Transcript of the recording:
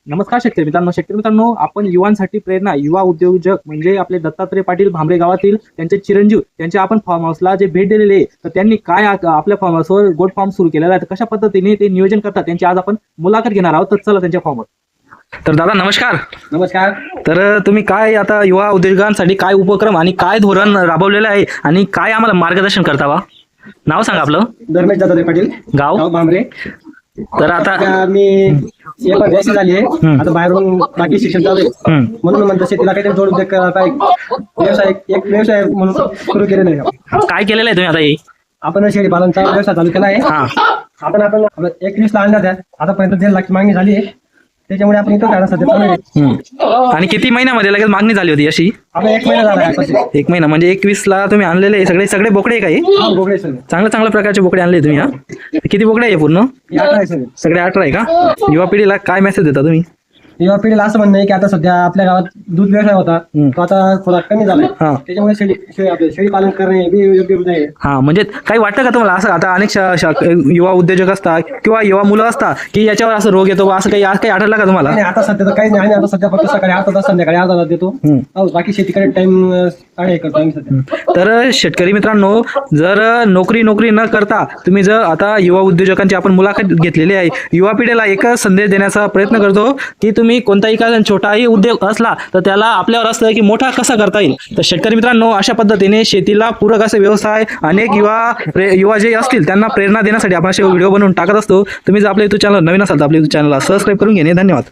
नमस्कार शेतकरी मित्रांनो, आपण युवांसाठी प्रेरणा युवा उद्योजक म्हणजे आपले दत्तात्रय पाटील भांबरे गावातील त्यांचे चिरंजीव त्यांच्या आपण फार्म हाऊसला जे भेट दिलेले आहे, तर त्यांनी काय आपल्या फार्म हाऊसवर गोट फार्म सुरू केलेला आहे, तर कशा पद्धतीने ते नियोजन करतात त्यांची आज आपण मुलाखत घेणार आहोत. तर चला त्यांच्या फार्मवर. तर दादा नमस्कार. नमस्कार. तर तुम्ही काय आता युवा उद्योजकांसाठी काय उपक्रम आणि काय धोरण राबवलेलं आहे आणि काय आम्हाला मार्गदर्शन करतावा? नाव सांगा आपलं. धर्मेश दत्तात्रय पाटील, गाव भांबरे. तर आता मी एमएससी झाली आहे. आता बाहेरून बाकी शिक्षण चालू आहे, म्हणून म्हणतो शेतीला काहीतरी जोड उद्योग आता एक व्यवसाय म्हणून सुरू केलेला आहे. काय केलेलं आहे तुम्ही आता? आपण शेळी पालनचा व्यवसाय चालू केला आहे. आपण 21 आणल्या त्या आतापर्यंत 1.5 लाख मागणी झाली आहे. त्याच्यामुळे आपण इथं सध्या चालू आहे. आणि किती महिन्यामध्ये लगेच मागणी झाली होती अशी? आपण 1 महिना झाला आहे. 1 महिना म्हणजे 21ला तुम्ही आणलेले सगळे बोकडे काही बोकडे सगळे चांगल्या प्रकारचे बोकडे आणले तुम्ही. हा, किती बोकडे आहे पूर्ण? 18 आहे सगळे. सगळे 18 आहे का? युवा पिढीला काय मेसेज देता तुम्ही? युवा पिढीला असं म्हणणं आहे की आता सध्या आपल्या गावात दूध व्यवसाय होता, तो आता थोडा कमी झालाय. त्याच्यामुळे शेळी पालन करणे हे योग्य आहे. हा, म्हणजे काही वाटतं का तुम्हाला असं? आता अनेक युवा उद्योजक असतात किंवा युवा मुलं असतात की याच्यावर असं रोग येतो, असं काही आढळलं का तुम्हाला? नाही, आता सध्या तर काही नाही. आम्ही आता सध्या फक्त सकाळी 8 तास संध्याकाळी 8 तास देतो. बाकी शेतीकडे टाइम करतो आम्ही सध्या. तर शेतकरी मित्रांनो, जर नोकरी न करता तुम्ही जर आता युवा उद्योजकांची आपण मुलाखत घेतलेली आहे, युवा पिढीला एकच संदेश देण्याचा प्रयत्न करतो की तुम्ही कोणताही का छोटाही उद्योग असला तर त्याला आपल्यावर असतं की मोठा कसा करता येईल. तर शेतकरी मित्रांनो, अशा पद्धतीने शेतीला पूरक असे व्यवसाय अनेक युवा जे असतील त्यांना प्रेरणा देण्यासाठी आपण असे व्हिडिओ बनवून टाकत असतो. तुम्ही जर आपल्या युट्यूब चॅनल नवीन असाल तर आपल्या युट्यूब चॅनलला सबस्क्राईब करून घेणे. धन्यवाद.